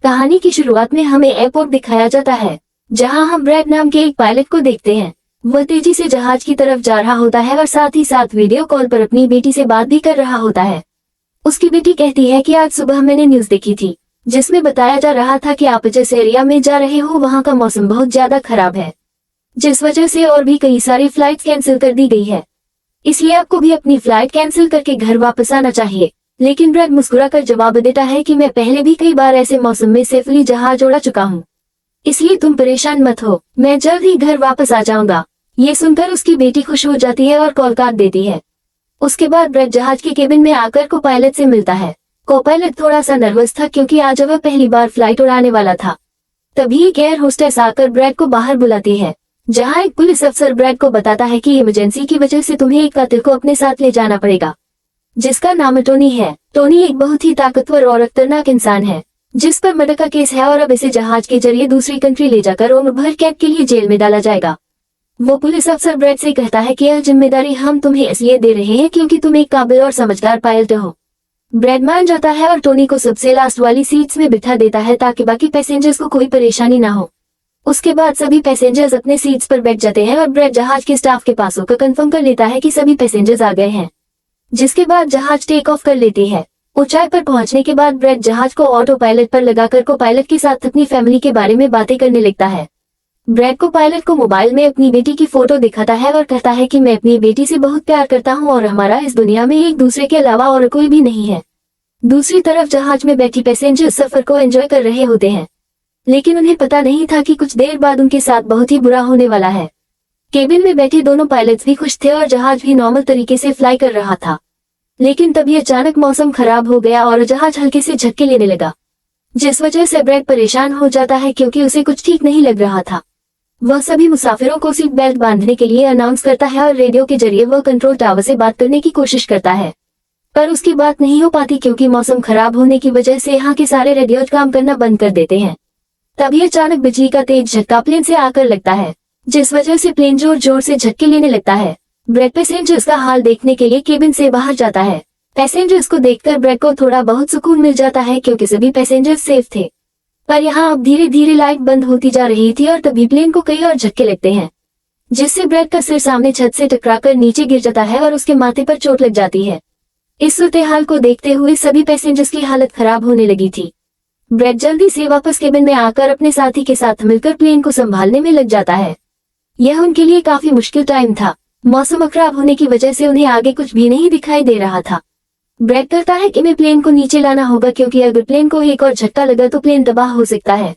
कहानी की शुरुआत में हमें एयरपोर्ट दिखाया जाता है, जहां हम ब्रैड नाम के एक पायलट को देखते हैं। वह तेजी से जहाज की तरफ जा रहा होता है और साथ ही साथ वीडियो कॉल पर अपनी बेटी से बात भी कर रहा होता है। उसकी बेटी कहती है कि आज सुबह मैंने न्यूज देखी थी, जिसमें बताया जा रहा था कि आप जिस एरिया में जा रहे हो वहां का मौसम बहुत ज्यादा खराब है, जिस वजह से और भी कई सारी फ्लाइट कैंसिल कर दी गई है। इसलिए आपको भी अपनी फ्लाइट कैंसिल करके घर वापस आना चाहिए। लेकिन ब्रैड मुस्कुराकर जवाब देता है कि मैं पहले भी कई बार ऐसे मौसम में सेफली जहाज उड़ा चुका हूँ, इसलिए तुम परेशान मत हो, मैं जल्द ही घर वापस आ जाऊंगा। ये सुनकर उसकी बेटी खुश हो जाती है और कॉल काट देती है। उसके बाद ब्रैड जहाज के केबिन में आकर को पायलट से मिलता है। को पायलट थोड़ा सा नर्वस था क्योंकि आज वह पहली बार फ्लाइट उड़ाने वाला था। तभी एक एयर होस्टेस आकर ब्रैड को बाहर बुलाती है, जहाँ एक पुलिस अफसर ब्रैड को बताता है कि इमरजेंसी की वजह से तुम्हें एक कातिल को अपने साथ ले जाना पड़ेगा, जिसका नाम टोनी है। टोनी एक बहुत ही ताकतवर और खतरनाक इंसान है, जिस पर मर्डर का केस है और अब इसे जहाज के जरिए दूसरी कंट्री ले जाकर उम्र भर कैद के लिए जेल में डाला जाएगा। वो पुलिस अफसर ब्रैड से कहता है कि यह जिम्मेदारी हम तुम्हें इसलिए दे रहे हैं क्योंकि तुम एक काबिल और समझदार पायलट हो। ब्रैड मान जाता है और टोनी को सबसे लास्ट वाली सीट्स में बिठा देता है ताकि बाकी पैसेंजर्स को कोई परेशानी ना हो। उसके बाद सभी पैसेंजर्स अपने सीट्स पर बैठ जाते हैं और ब्रैड जहाज के स्टाफ के पास होकर कंफर्म कर लेता है कि सभी पैसेंजर्स आ गए हैं, जिसके बाद जहाज टेक ऑफ कर लेती है। ऊंचाई पर पहुंचने के बाद ब्रैड जहाज को ऑटो पायलट पर लगाकर को पायलट के साथ अपनी फैमिली के बारे में बातें करने लगता है। ब्रैड को पायलट को मोबाइल में अपनी बेटी की फोटो दिखाता है और कहता है कि मैं अपनी बेटी से बहुत प्यार करता हूं और हमारा इस दुनिया में एक दूसरे के अलावा और कोई भी नहीं है। दूसरी तरफ जहाज में बैठी पैसेंजर सफर को एंजॉय कर रहे होते हैं, लेकिन उन्हें पता नहीं था कि कुछ देर बाद उनके साथ बहुत ही बुरा होने वाला है। केबिन में बैठे दोनों पायलट्स भी खुश थे और जहाज भी नॉर्मल तरीके से फ्लाई कर रहा था। लेकिन तभी अचानक मौसम खराब हो गया और जहाज हल्के से झटके लेने लगा, जिस वजह से ब्रैड परेशान हो जाता है क्योंकि उसे कुछ ठीक नहीं लग रहा था। वह सभी मुसाफिरों को सीट बेल्ट बांधने के लिए अनाउंस करता है और रेडियो के जरिए वह कंट्रोल टावर से बात करने की कोशिश करता है, पर उसकी बात नहीं हो पाती क्योंकि मौसम खराब होने की वजह से यहाँ के सारे रेडियो काम करना बंद कर देते हैं। तभी अचानक बिजली का तेज झटका प्लेन से आकर लगता है, जिस वजह से प्लेन जोर जोर से झटके लेने लगता है। ब्रैड पैसेंजर्स का हाल देखने के लिए केबिन से बाहर जाता है। पैसेंजर्स को देखकर ब्रैड को थोड़ा बहुत सुकून मिल जाता है क्योंकि सभी पैसेंजर्स सेफ थे। पर यहाँ अब धीरे धीरे लाइट बंद होती जा रही थी और तभी प्लेन को कई और झटके लगते हैं, जिससे ब्रैड का सिर सामने छत से टकराकर नीचे गिर जाता है और उसके माथे पर चोट लग जाती है। इस सूरत-ए-हाल को देखते हुए सभी पैसेंजर्स की हालत खराब होने लगी थी। ब्रैड जल्दी से वापस केबिन में आकर अपने साथी के साथ मिलकर प्लेन को संभालने में लग जाता है। यह उनके लिए काफी मुश्किल टाइम था। मौसम खराब होने की वजह से उन्हें आगे कुछ भी नहीं दिखाई दे रहा था। ब्रैड कहता है कि मैं प्लेन को नीचे लाना होगा क्योंकि अगर प्लेन को एक और झटका लगा तो प्लेन तबाह हो सकता है।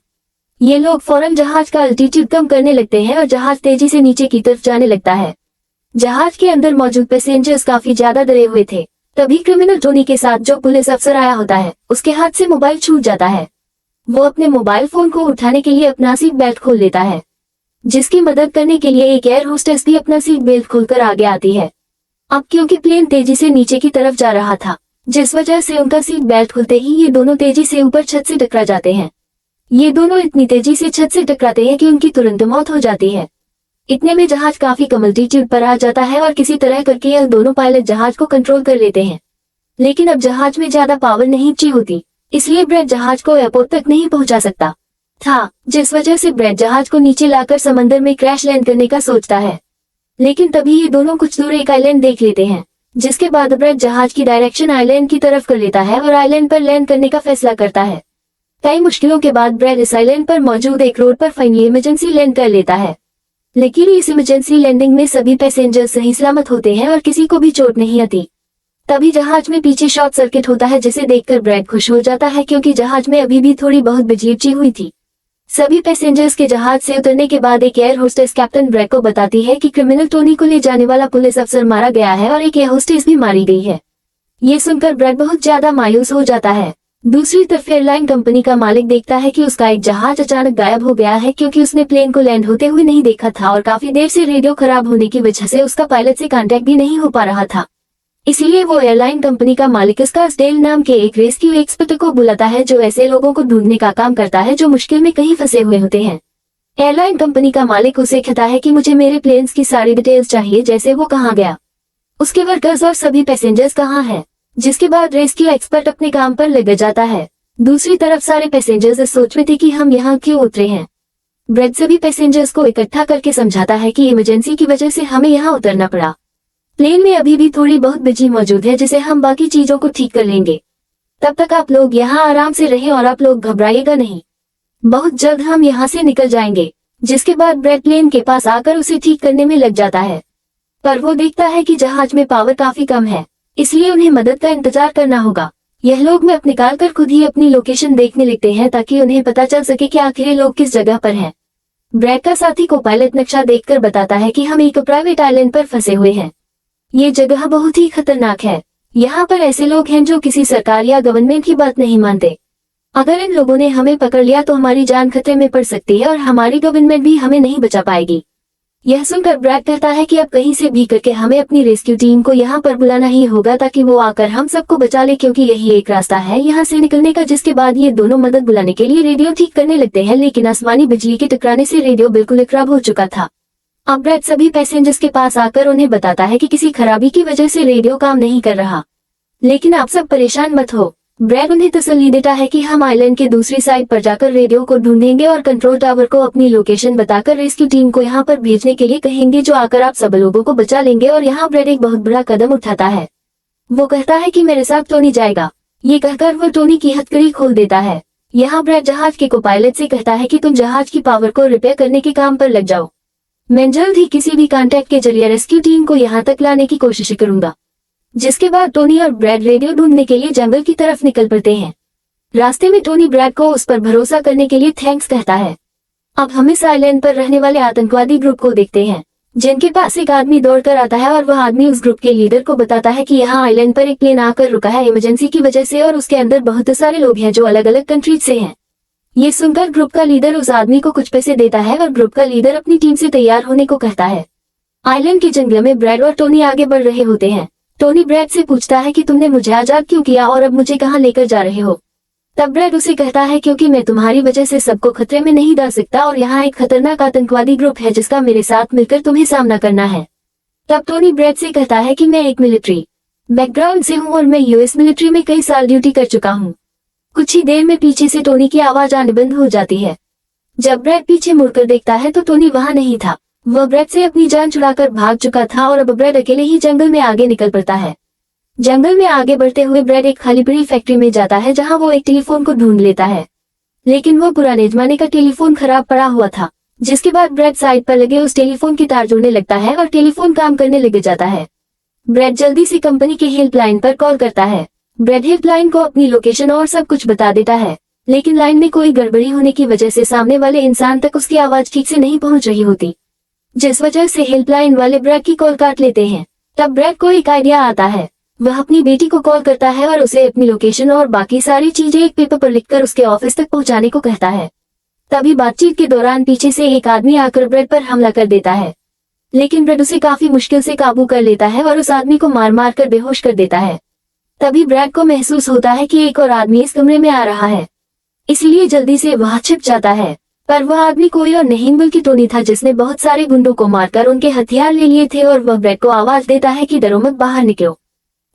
ये लोग फौरन जहाज का अल्टीट्यूड कम करने लगते हैं और जहाज तेजी से नीचे की तरफ जाने लगता है। जहाज के अंदर मौजूद पैसेंजर्स काफी ज्यादा डरे हुए थे। तभी क्रिमिनल टोनी के साथ जो पुलिस अफसर आया होता है, उसके हाथ से मोबाइल छूट जाता है। वो अपने मोबाइल फोन को उठाने के लिए अपना सीट बेल्ट खोल लेता है, जिसकी मदद करने के लिए एक एयर होस्टेस भी अपना सीट बेल्ट खोलकर आगे आती है। अब क्योंकि प्लेन तेजी से नीचे की तरफ जा रहा था, जिस वजह से उनका सीट बेल्ट खुलते ही ये दोनों तेजी से ऊपर छत से टकरा जाते हैं। ये दोनों इतनी तेजी से छत से टकराते हैं कि उनकी तुरंत मौत हो जाती है। इतने में जहाज काफी कम अल्टीट्यूड पर आ जाता है और किसी तरह करके यह दोनों पायलट जहाज को कंट्रोल कर लेते हैं। लेकिन अब जहाज में ज्यादा पावर नहीं चाहिए होती, इसलिए ब्रैड जहाज को एयरपोर्ट तक नहीं पहुंचा सकता था, जिस वजह से ब्रैड जहाज को नीचे लाकर समंदर में क्रैश लैंड करने का सोचता है। लेकिन तभी ये दोनों कुछ दूर एक आइलैंड देख लेते हैं, जिसके बाद ब्रैड जहाज की डायरेक्शन आइलैंड की तरफ कर लेता है और आइलैंड पर लैंड करने का फैसला करता है। कई मुश्किलों के बाद ब्रैड इस आइलैंड पर मौजूद एक रोड पर फाइनली इमरजेंसी लैंड कर लेता है। लेकिन इस इमरजेंसी लैंडिंग में सभी पैसेंजर सही सलामत होते हैं और किसी को भी चोट नहीं आती। तभी जहाज में पीछे शॉर्ट सर्किट होता है, जिसे देखकर ब्रैड खुश हो जाता है क्योंकि जहाज में अभी भी थोड़ी बहुत बिजली बची हुई थी। सभी पैसेंजर्स के जहाज से उतरने के बाद एक एयर होस्टेस कैप्टन ब्रैड को बताती है कि क्रिमिनल टोनी को ले जाने वाला पुलिस अफसर मारा गया है और एक एयर होस्टेस भी मारी गई है। ये सुनकर ब्रैड बहुत ज्यादा मायूस हो जाता है। दूसरी तरफ एयरलाइन कंपनी का मालिक देखता है कि उसका एक जहाज अचानक गायब हो गया है क्योंकि उसने प्लेन को लैंड होते हुए नहीं देखा था और काफी देर से रेडियो खराब होने की वजह से उसका पायलट से कांटेक्ट भी नहीं हो पा रहा था। इसलिए वो एयरलाइन कंपनी का मालिक स्कार्सडेल नाम के एक रेस्क्यू एक्सपर्ट को बुलाता है, जो ऐसे लोगों को ढूंढने का काम करता है जो मुश्किल में कहीं फंसे हुए होते हैं। एयरलाइन कंपनी का मालिक उसे कहता है कि मुझे मेरे प्लेन्स की सारी डिटेल्स चाहिए, जैसे वो कहाँ गया, उसके वर्कर्स और सभी पैसेंजर्स कहाँ हैं। जिसके बाद रेस्क्यू एक्सपर्ट अपने काम पर लग जाता है। दूसरी तरफ सारे पैसेंजर्स इस सोच में थे कि हम यहाँ क्यों उतरे हैं। ब्रेड सभी पैसेंजर्स को इकट्ठा करके समझाता है कि इमरजेंसी की वजह से हमें यहाँ उतरना पड़ा। प्लेन में अभी भी थोड़ी बहुत बिजली मौजूद है जिसे हम बाकी चीजों को ठीक कर लेंगे। तब तक आप लोग यहाँ आराम से रहें और आप लोग घबराइएगा नहीं। बहुत जल्द हम यहाँ से निकल जाएंगे। जिसके बाद ब्रेड प्लेन के पास आकर उसे ठीक करने में लग जाता है, पर वो देखता है कि जहाज में पावर काफी कम है, इसलिए उन्हें मदद का इंतजार करना होगा। यह लोग मैप निकालकर खुद ही अपनी लोकेशन देखने लगते हैं ताकि उन्हें पता चल सके कि आखिर ये लोग किस जगह पर हैं। ब्रेड का साथी को पायलट नक्शा देखकर बताता है कि हम एक प्राइवेट आइलैंड पर फंसे हुए हैं। ये जगह बहुत ही खतरनाक है। यहाँ पर ऐसे लोग हैं जो किसी सरकार या गवर्नमेंट की बात नहीं मानते। अगर इन लोगों ने हमें पकड़ लिया तो हमारी जान खतरे में पड़ सकती है और हमारी गवर्नमेंट भी हमें नहीं बचा पाएगी। यह सुनकर ब्रैड कहता है कि अब कहीं से भी करके हमें अपनी रेस्क्यू टीम को यहाँ पर बुलाना ही होगा ताकि वो आकर हम सबको बचा ले, क्योंकि यही एक रास्ता है यहाँ से निकलने का। जिसके बाद ये दोनों मदद बुलाने के लिए रेडियो ठीक करने लगते हैं, लेकिन आसमानी बिजली के टकराने से रेडियो बिल्कुल खराब हो चुका था। अब ब्रैड सभी पैसेंजर्स के पास आकर उन्हें बताता है कि किसी खराबी की वजह से रेडियो काम नहीं कर रहा, लेकिन आप सब परेशान मत हो। ब्रैड उन्हें तसल्ली देता है कि हम आइलैंड के दूसरी साइड पर जाकर रेडियो को ढूंढेंगे और कंट्रोल टावर को अपनी लोकेशन बताकर रेस्क्यू टीम को यहाँ पर भेजने के लिए कहेंगे, जो आकर आप सब लोगों को बचा लेंगे। और यहाँ ब्रैड एक बहुत बड़ा कदम उठाता है। वो कहता है कि मेरे साथ टोनी जाएगा। ये कहकर वो टोनी की हथकड़ी खोल देता है। यहाँ ब्रैड जहाज के को पायलट से कहता है कि तुम जहाज की पावर को रिपेयर करने के काम पर लग जाओ। मैं जल्द ही किसी भी कॉन्टैक्ट के जरिए रेस्क्यू टीम को यहाँ तक लाने की कोशिश करूंगा। जिसके बाद टोनी और ब्रैड रेडियो ढूंढने के लिए जंगल की तरफ निकल पड़ते हैं। रास्ते में टोनी ब्रैड को उस पर भरोसा करने के लिए थैंक्स कहता है। अब हम इस आइलैंड पर रहने वाले आतंकवादी ग्रुप को देखते हैं, जिनके पास एक आदमी दौड़कर आता है और वह आदमी उस ग्रुप के लीडर को बताता है कि यहाँ आइलैंड पर एक प्लेन आकर रुका है इमरजेंसी की वजह से, और उसके अंदर बहुत सारे लोग हैं जो अलग अलग कंट्रीज से हैं। ये सुनकर ग्रुप का लीडर उस आदमी को कुछ पैसे देता है और ग्रुप का लीडर अपनी टीम से तैयार होने को कहता है। आइलैंड के जंगल में ब्रैड और टोनी आगे बढ़ रहे होते हैं। टोनी ब्रैड से पूछता है कि तुमने मुझे आजाद क्यों किया और अब मुझे कहाँ लेकर जा रहे हो। तब ब्रैड उसे कहता है क्योंकि मैं तुम्हारी वजह से सबको खतरे में नहीं डाल सकता और यहाँ एक खतरनाक आतंकवादी ग्रुप है जिसका मेरे साथ मिलकर तुम्हें सामना करना है। तब टोनी ब्रैड से कहता है कि मैं एक मिलिट्री बैकग्राउंड से हूँ और मैं यूएस मिलिट्री में कई साल ड्यूटी कर चुका हूँ। कुछ ही देर में पीछे से टोनी की आवाज आने बंद हो जाती है। जब ब्रैड पीछे मुड़कर देखता है तो टोनी वहाँ नहीं था। वह ब्रैड से अपनी जान छुड़ाकर भाग चुका था और अब ब्रैड अकेले ही जंगल में आगे निकल पड़ता है। जंगल में आगे बढ़ते हुए ब्रैड एक खाली पड़ी फैक्ट्री में जाता है जहां वो एक टेलीफोन को ढूंढ लेता है, लेकिन वो पुराने जमाने का टेलीफोन खराब पड़ा हुआ था। जिसके बाद ब्रैड साइड पर लगे उस टेलीफोन की तार जोड़ने लगता है और टेलीफोन काम करने लग जाता है। ब्रैड जल्दी से कंपनी के हेल्पलाइन पर कॉल करता है। ब्रैड हेल्पलाइन को अपनी लोकेशन और सब कुछ बता देता है, लेकिन लाइन में कोई गड़बड़ी होने की वजह से सामने वाले इंसान तक उसकी आवाज ठीक से नहीं पहुंच रही होती, जिस वजह से हेल्पलाइन वाले ब्रैड की कॉल काट लेते हैं। तब ब्रैड को एक आइडिया आता है। वह अपनी बेटी को कॉल करता है और उसे अपनी लोकेशन और बाकी सारी चीजें एक पेपर पर लिखकर उसके ऑफिस तक पहुंचाने को कहता है। तभी बातचीत के दौरान पीछे से एक आदमी आकर ब्रैड पर हमला कर देता है, लेकिन ब्रैड उसे काफी मुश्किल से काबू कर लेता है और उस आदमी को मार मार कर बेहोश कर देता है। तभी ब्रैड को महसूस होता है कि एक और आदमी इस कमरे में आ रहा है, इसलिए जल्दी से वह छिप जाता है। पर वह आदमी कोई और नहीं बल्कि टोनी था, जिसने बहुत सारे गुंडों को मारकर उनके हथियार ले लिए थे और वह ब्रैड को आवाज देता है कि डरो मत, बाहर निकलो।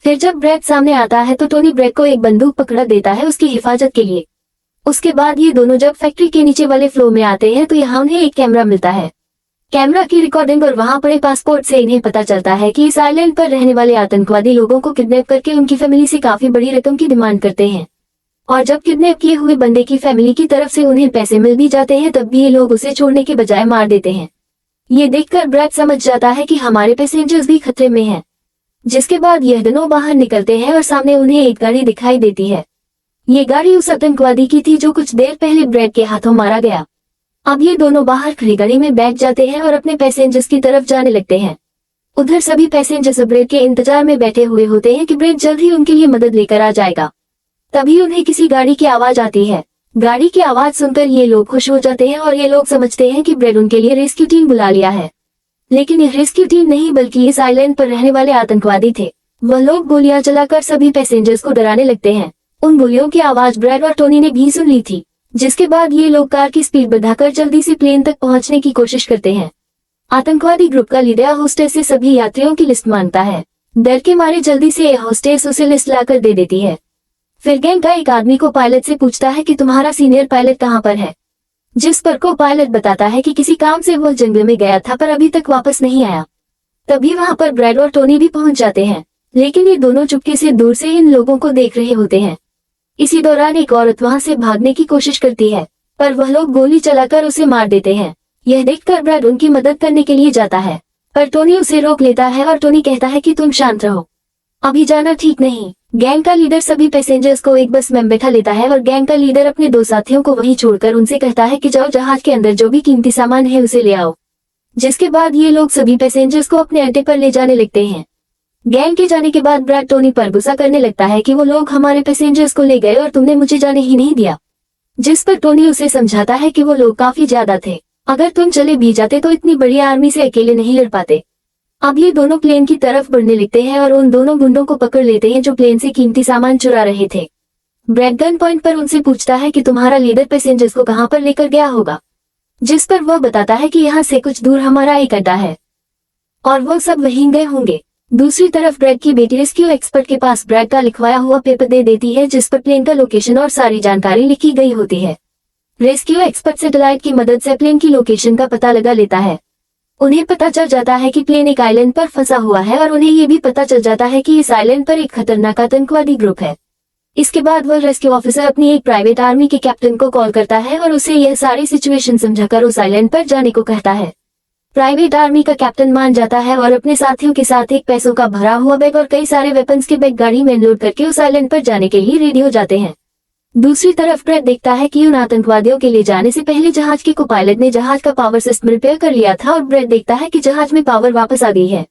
फिर जब ब्रैड सामने आता है तो टोनी ब्रैड को एक बंदूक पकड़ा देता है उसकी हिफाजत के लिए। उसके बाद ये दोनों जब फैक्ट्री के नीचे वाले फ्लोर में आते हैं तो यहाँ उन्हें एक कैमरा मिलता है। कैमरा की रिकॉर्डिंग और वहाँ पड़े पासपोर्ट से इन्हें पता चलता है कि इस आइलैंड पर रहने वाले आतंकवादी लोगों को किडनैप करके उनकी फैमिली से काफी बड़ी रकम की डिमांड करते हैं, और जब किडनैप किए हुए बंदे की फैमिली की तरफ से उन्हें पैसे मिल भी जाते हैं तब भी ये लोग उसे छोड़ने के बजाय मार देते हैं। ये देखकर ब्रैड समझ जाता है कि हमारे पैसेंजर्स भी खतरे में हैं। जिसके बाद यह दोनों बाहर निकलते हैं और सामने उन्हें एक गाड़ी दिखाई देती है। ये गाड़ी उस आतंकवादी की थी जो कुछ देर पहले ब्रैड के हाथों मारा गया। अब ये दोनों बाहर खड़ी गाड़ी में बैठ जाते हैं और अपने पैसेंजर्स की तरफ जाने लगते हैं। उधर सभी पैसेंजर्स ब्रैड के इंतजार में बैठे हुए होते हैं कि ब्रैड जल्द ही उनके लिए मदद लेकर आ जाएगा। तभी उन्हें किसी गाड़ी की आवाज आती है। गाड़ी की आवाज सुनकर ये लोग खुश हो जाते हैं और ये लोग समझते हैं कि ब्रैड उनके लिए रेस्क्यू टीम बुला लिया है, लेकिन यह रेस्क्यू टीम नहीं बल्कि इस आइलैंड पर रहने वाले आतंकवादी थे। वह लोग गोलियां चलाकर सभी पैसेंजर्स को डराने लगते हैं। उन गोलियों की आवाज ब्रैड और टोनी ने भी सुन ली थी। जिसके बाद ये लोग कार की स्पीड बढ़ाकर जल्दी से प्लेन तक पहुंचने की कोशिश करते हैं। आतंकवादी ग्रुप का लीडर होस्टेस से सभी यात्रियों की लिस्ट मांगता है। डर के मारे जल्दी से होस्टेस उसे लिस्ट लाकर दे देती है। फिर गैंग का एक आदमी को पायलट से पूछता है कि तुम्हारा सीनियर पायलट कहाँ पर है, जिस पर को पायलट बताता है कि किसी काम से वो जंगल में गया था पर अभी तक वापस नहीं आया। तभी वहाँ पर ब्रैड और टोनी भी पहुंच जाते हैं, लेकिन ये दोनों चुपके से दूर से इन लोगों को देख रहे होते हैं। इसी दौरान एक औरत वहाँ से भागने की कोशिश करती है, पर वह लोग गोली चलाकर उसे मार देते हैं। यह देखकर ब्रैड उनकी मदद करने के लिए जाता है, पर टोनी उसे रोक लेता है और टोनी कहता है कि तुम शांत रहो, अभी जाना ठीक नहीं। गैंग का लीडर सभी पैसेंजर्स को एक बस में बैठा लेता है और गैंग का लीडर अपने 2 साथियों को वहीं छोड़कर उनसे कहता है कि जाओ जहाज के अंदर जो भी कीमती सामान है उसे ले आओ। जिसके बाद ये लोग सभी पैसेंजर्स को अपने अड्डे पर ले जाने लगते हैं। गैंग के जाने के बाद ब्रैड टोनी पर गुस्सा करने लगता है कि वो लोग हमारे पैसेंजर्स को ले गए और तुमने मुझे जाने ही नहीं दिया। जिस पर टोनी उसे समझाता है कि वो लोग काफी ज्यादा थे, अगर तुम चले भी जाते तो इतनी बड़ी आर्मी से अकेले नहीं लड़ पाते। अब ये दोनों प्लेन की तरफ बढ़ने लगते हैं और उन दोनों गुंडों को पकड़ लेते हैं जो प्लेन से कीमती सामान चुरा रहे थे। ब्रैड गन पॉइंट पर उनसे पूछता है कि तुम्हारा लीडर पैसेंजर्स को कहां पर लेकर गया होगा, जिस पर वह बताता है कि यहाँ से कुछ दूर हमारा एक अड्डा है और वो सब वहीं गए होंगे। दूसरी तरफ ब्रैड की बेटी रेस्क्यू एक्सपर्ट के पास ब्रैड का लिखवाया हुआ पेपर दे देती है, जिस पर प्लेन का लोकेशन और सारी जानकारी लिखी गई होती है। रेस्क्यू एक्सपर्ट सैटेलाइट की मदद से प्लेन की लोकेशन का पता लगा लेता है। उन्हें पता चल जाता है कि प्लेन एक आइलैंड पर फंसा हुआ है और उन्हें ये भी पता चल जाता है कि इस आइलैंड पर एक खतरनाक आतंकवादी ग्रुप है। इसके बाद वह रेस्क्यू ऑफिसर अपनी एक प्राइवेट आर्मी के कैप्टन को कॉल करता है और उसे यह सारी सिचुएशन समझाकर उस आइलैंड पर जाने को कहता है। प्राइवेट आर्मी का कैप्टन मान जाता है और अपने साथियों के साथ एक पैसों का भरा हुआ बैग और कई सारे वेपन्स के बैग गाड़ी में लोड करके उस आइलैंड पर जाने के लिए रेडी हो जाते हैं। दूसरी तरफ ब्रैड देखता है कि उन आतंकवादियों के ले जाने से पहले जहाज के को पायलट ने जहाज का पावर सिस्टम रिपेयर कर लिया था और ब्रैड देखता है कि जहाज में पावर वापस आ गई है,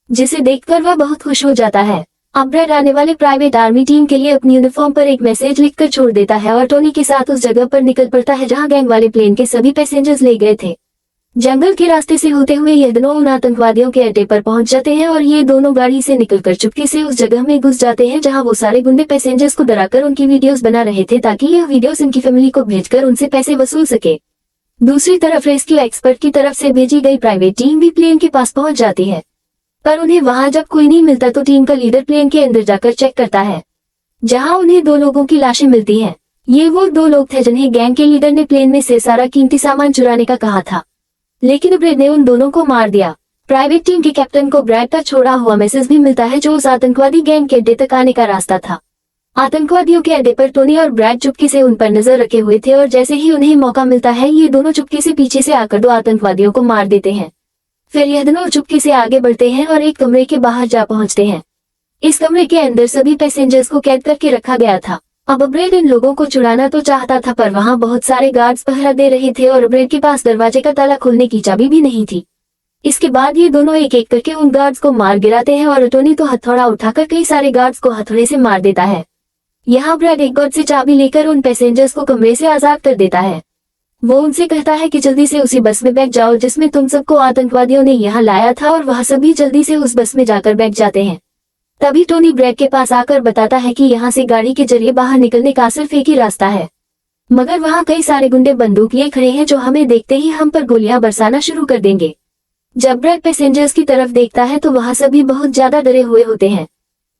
जिसे देखकर वह बहुत खुश हो जाता है। अब ब्रैड आने वाले प्राइवेट आर्मी टीम के लिए अपनी यूनिफॉर्म पर एक मैसेज लिखकर छोड़ देता है और टोनी के साथ उस जगह पर निकल पड़ता है जहां गैंग वाले प्लेन के सभी पैसेंजर्स ले गए थे। जंगल के रास्ते से होते हुए ये दोनों उन आतंकवादियों के अड्डे पर पहुंच जाते हैं और ये दोनों गाड़ी से निकलकर चुपके से उस जगह में घुस जाते हैं जहां वो सारे गुंडे पैसेंजर्स को डराकर उनकी वीडियोस बना रहे थे ताकि यह वीडियोस उनकी फैमिली को भेजकर उनसे पैसे वसूल सके। दूसरी तरफ रेस्क्यू एक्सपर्ट की तरफ से भेजी गई प्राइवेट टीम भी प्लेन के पास पहुंच जाती है, पर उन्हें वहां जब कोई नहीं मिलता तो टीम का लीडर प्लेन के अंदर जाकर चेक करता है, जहां उन्हें 2 लोगों की लाशें मिलती हैं। ये वो 2 लोग थे जिन्हें गैंग के लीडर ने प्लेन में से सारा कीमती सामान चुराने का कहा था, लेकिन ब्रैड ने उन दोनों को मार दिया। प्राइवेट टीम के कैप्टन को ब्रैड का छोड़ा हुआ मैसेज भी मिलता है जो उस आतंकवादी गैंग के अड्डे तक आने का रास्ता था। आतंकवादियों के अड्डे पर टोनी और ब्रैड चुपके से उन पर नजर रखे हुए थे और जैसे ही उन्हें मौका मिलता है ये दोनों चुपके से पीछे से आकर 2 आतंकवादियों को मार देते हैं। फिर यह दोनों चुपके से आगे बढ़ते हैं और एक कमरे के बाहर जा पहुंचते हैं। इस कमरे के अंदर सभी पैसेंजर्स को कैद करके रखा गया था। अब ब्रैड इन लोगों को छुड़ाना तो चाहता था, पर वहाँ बहुत सारे गार्ड्स पहरा दे रहे थे और ब्रैड के पास दरवाजे का ताला खोलने की चाबी भी नहीं थी। इसके बाद ये दोनों एक एक करके उन गार्ड्स को मार गिराते हैं और टोनी तो हथौड़ा उठाकर कई सारे गार्ड्स को हथौड़े से मार देता है। यहाँ ब्रैड एक गार्ड से चाबी लेकर उन पैसेंजर्स को कमरे से आजाद कर देता है। वो उनसे कहता है कि जल्दी से उसी बस में बैठ जाओ जिसमें तुम सबको आतंकवादियों ने यहाँ लाया था, और वह सभी जल्दी से उस बस में जाकर बैठ जाते हैं। तभी टोनी ब्रैड के पास आकर बताता है कि यहाँ से गाड़ी के जरिए बाहर निकलने का सिर्फ एक ही रास्ता है, मगर वहाँ कई सारे गुंडे बंदूक लिए खड़े हैं जो हमें देखते ही हम पर गोलियां बरसाना शुरू कर देंगे। जब ब्रैड पैसेंजर्स की तरफ देखता है तो वहाँ सभी बहुत ज्यादा डरे हुए होते हैं।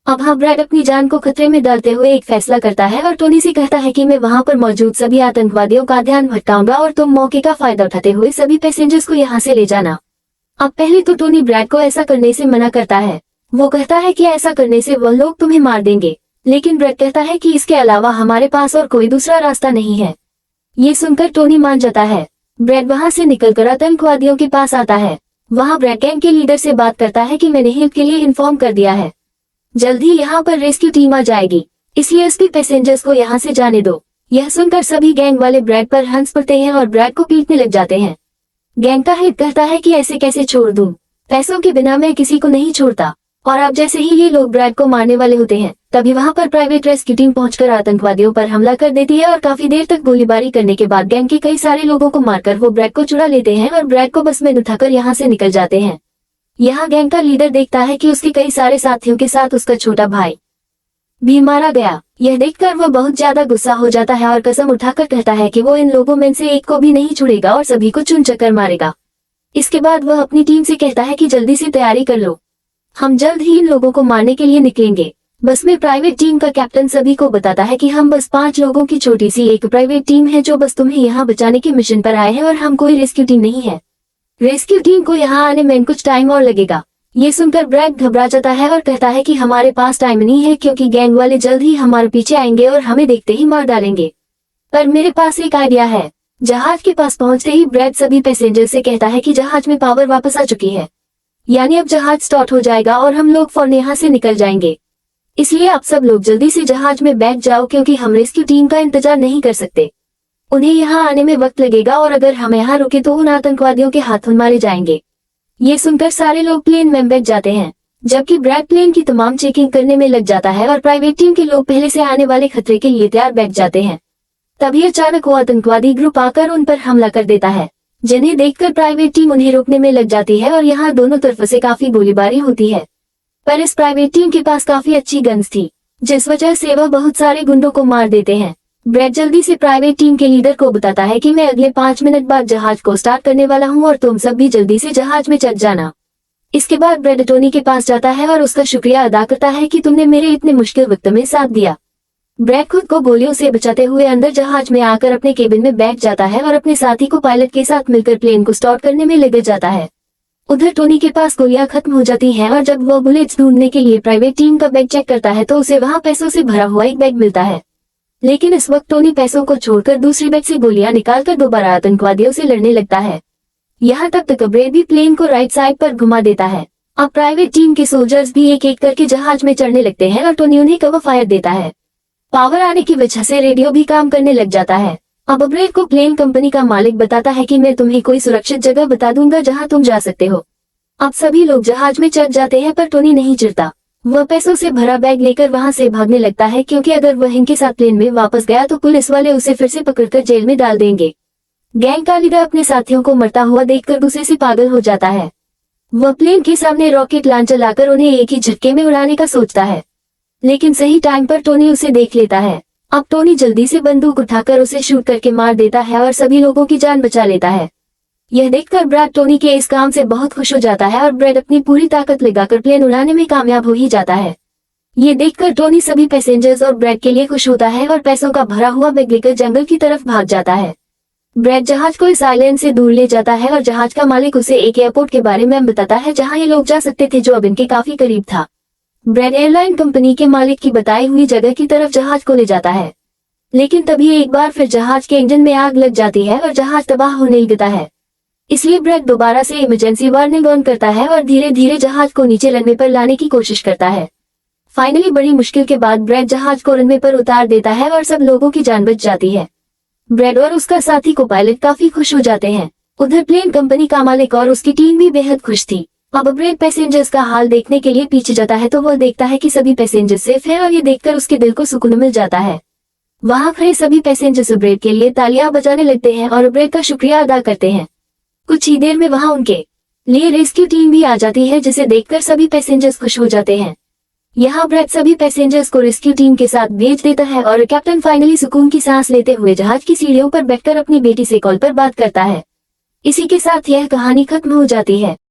अब हाँ, ब्रैड अपनी जान को खतरे में डालते हुए एक फैसला करता है और टोनी से कहता है कि मैं वहाँ पर मौजूद सभी आतंकवादियों का ध्यान भटकाऊंगा और तुम मौके का फायदा उठाते हुए सभी पैसेंजर्स को यहाँ से ले जाना। अब पहले तो टोनी ब्रैड को ऐसा करने से मना करता है। वो कहता है कि ऐसा करने से वह लोग तुम्हें मार देंगे, लेकिन ब्रैड कहता है कि इसके अलावा हमारे पास और कोई दूसरा रास्ता नहीं है। ये सुनकर टोनी मान जाता है। ब्रैड वहाँ से निकलकर आतंकवादियों के पास आता है। वहाँ ब्रैड गैंग के लीडर से बात करता है कि मैंने हेल्प के लिए इन्फॉर्म कर दिया है, जल्द ही यहाँ पर रेस्क्यू टीम आ जाएगी, इसलिए सभी पैसेंजर्स को यहाँ से जाने दो। यह सुनकर सभी गैंग वाले ब्रैड पर हंस पड़ते हैं और ब्रैड को पीटने लग जाते हैं। गैंग का हेड कहता है कि ऐसे कैसे छोड़ दूं, पैसों के बिना मैं किसी को नहीं छोड़ता। और अब जैसे ही ये लोग ब्रैड को मारने वाले होते हैं, तभी वहाँ पर प्राइवेट रेस्क्यू टीम पहुंचकर आतंकवादियों पर हमला कर देती है और काफी देर तक गोलीबारी करने के बाद गैंग के कई सारे लोगों को मारकर वो ब्रैड को चुरा लेते हैं और ब्रैड को बस में उठाकर यहाँ से निकल जाते हैं। यहाँ गैंग का लीडर देखता है कि उसके कई सारे साथियों के साथ उसका छोटा भाई भी मारा गया। यह देखकर वो बहुत ज्यादा गुस्सा हो जाता है और कसम उठाकर कहता है कि वो इन लोगों में से एक को भी नहीं छोड़ेगा और सभी को चुन चक्कर मारेगा। इसके बाद वह अपनी टीम से कहता है कि जल्दी से तैयारी कर लो, हम जल्द ही इन लोगों को मारने के लिए निकलेंगे। बस में प्राइवेट टीम का कैप्टन सभी को बताता है कि हम बस 5 लोगों की छोटी सी एक प्राइवेट टीम है जो बस तुम्हें यहाँ बचाने के मिशन पर आए हैं और हम कोई रेस्क्यू टीम नहीं है। रेस्क्यू टीम को यहाँ आने में कुछ टाइम और लगेगा। ये सुनकर ब्रैड घबरा जाता है और कहता है कि हमारे पास टाइम नहीं है क्योंकि गैंग वाले जल्द ही हमारे पीछे आएंगे और हमें देखते ही मार डालेंगे। पर मेरे पास एक आइडिया है। जहाज के पास पहुंचते ही ब्रैड सभी पैसेंजर से कहता है कि जहाज में पावर वापस आ चुकी है, यानी अब जहाज स्टार्ट हो जाएगा और हम लोग फौरन यहाँ से निकल जाएंगे। इसलिए आप सब लोग जल्दी से जहाज में बैठ जाओ क्योंकि हम रेस्क्यू टीम का इंतजार नहीं कर सकते। उन्हें यहाँ आने में वक्त लगेगा और अगर हम यहाँ रुके तो उन आतंकवादियों के हाथों मारे जाएंगे। ये सुनकर सारे लोग प्लेन में बैठ जाते हैं, जबकि ब्रैड प्लेन की तमाम चेकिंग करने में लग जाता है और प्राइवेट टीम के लोग पहले से आने वाले खतरे के लिए तैयार बैठ जाते हैं। तभी अचानक वो आतंकवादी ग्रुप आकर उन पर हमला कर देता है, जिन्हें देखकर प्राइवेट टीम उन्हें रोकने में लग जाती है और यहाँ दोनों तरफ से काफी गोलीबारी होती है। पर इस प्राइवेट टीम के पास काफी अच्छी गन्स थी, जिस वजह से वह बहुत सारे गुंडों को मार देते हैं। ब्रैड जल्दी से प्राइवेट टीम के लीडर को बताता है कि मैं अगले 5 मिनट बाद जहाज को स्टार्ट करने वाला हूं और तुम सब भी जल्दी से जहाज में चढ़ जाना। इसके बाद ब्रैड टोनी के पास जाता है और उसका शुक्रिया अदा करता है कि तुमने मेरे इतने मुश्किल वक्त में साथ दिया। ब्रैड खुद को गोलियों से बचाते हुए अंदर जहाज में आकर अपने केबिन में बैठ जाता है और अपने साथी को पायलट के साथ मिलकर प्लेन को स्टार्ट करने में लग जाता है। उधर टोनी के पास गोलियां खत्म हो जाती हैं और जब वो बुलेट्स ढूंढने के लिए प्राइवेट टीम का बैग चेक करता है तो उसे वहां पैसों से भरा हुआ एक बैग मिलता है। लेकिन इस वक्त टोनी पैसों को छोड़कर दूसरी बैग से गोलियां निकालकर दोबारा आतंकवादियों से लड़ने लगता है। यहाँ तब तक ब्रैड भी प्लेन को राइट साइड पर घुमा देता है। अब प्राइवेट टीम के सोल्जर्स भी एक एक करके जहाज में चढ़ने लगते हैं और टोनी उन्हें कवर फायर देता है। पावर आने की वजह से रेडियो भी काम करने लग जाता है। अब ब्रैड को प्लेन कंपनी का मालिक बताता है कि मैं तुम्हें कोई सुरक्षित जगह बता दूंगा जहां तुम जा सकते हो। अब सभी लोग जहाज में चढ़ जाते हैं पर टोनी नहीं चिढ़ता। वह पैसों से भरा बैग लेकर वहां से भागने लगता है क्योंकि अगर वह इनके साथ प्लेन में वापस गया तो पुलिस वाले उसे फिर से पकड़कर जेल में डाल देंगे। गैंग का लीडर अपने साथियों को मरता हुआ देखकर गुस्से से पागल हो जाता है। वह प्लेन के सामने रॉकेट लॉन्चर लाकर उन्हें एक ही झटके में उड़ाने का सोचता है, लेकिन सही टाइम पर टोनी उसे देख लेता है। अब टोनी जल्दी से बंदूक उठाकर उसे शूट करके मार देता है और सभी लोगों की जान बचा लेता है। यह देखकर ब्रैड टोनी के इस काम से बहुत खुश हो जाता है और ब्रैड अपनी पूरी ताकत लगाकर प्लेन उड़ाने में कामयाब हो ही जाता है। ये देखकर टोनी सभी पैसेंजर्स और ब्रैड के लिए खुश होता है और पैसों का भरा हुआ बैग लेकर जंगल की तरफ भाग जाता है। ब्रैड जहाज को इस आइलैंड से दूर ले जाता है और जहाज का मालिक उसे एक एयरपोर्ट के बारे में बताता है जहां ये लोग जा सकते थे जो अब इनके काफी करीब था। ब्रैड एयरलाइन कंपनी के मालिक की बताई हुई जगह की तरफ जहाज को ले जाता है, लेकिन तभी एक बार फिर जहाज के इंजन में आग लग जाती है और जहाज तबाह होने लगता है। इसलिए ब्रैड दोबारा से इमरजेंसी वार्निंग ऑन करता है और धीरे धीरे जहाज को नीचे रनवे पर लाने की कोशिश करता है। फाइनली बड़ी मुश्किल के बाद ब्रैड जहाज को रनवे पर उतार देता है और सब लोगों की जान बच जाती है। ब्रैड और उसका साथी को पायलट काफी खुश हो जाते हैं। उधर प्लेन कंपनी का मालिक और उसकी टीम भी बेहद खुश थी। अब ब्रैड पैसेंजर्स का हाल देखने के लिए पीछे जाता है तो वह देखता है कि सभी पैसेंजर्स सेफ हैं और ये देखकर उसके दिल को सुकून मिल जाता है। वहां खड़े सभी पैसेंजर्स ब्रैड के लिए तालियां बजाने लगते हैं और ब्रैड का शुक्रिया अदा करते हैं। कुछ ही देर में वहां उनके लिए रेस्क्यू टीम भी आ जाती है, जिसे देखकर सभी पैसेंजर्स खुश हो जाते हैं। यहाँ ब्रैड सभी पैसेंजर्स को रेस्क्यू टीम के साथ भेज देता है और कैप्टन फाइनली सुकून की सांस लेते हुए जहाज की सीढ़ियों पर बैठकर अपनी बेटी से कॉल पर बात करता है। इसी के साथ यह कहानी खत्म हो जाती है।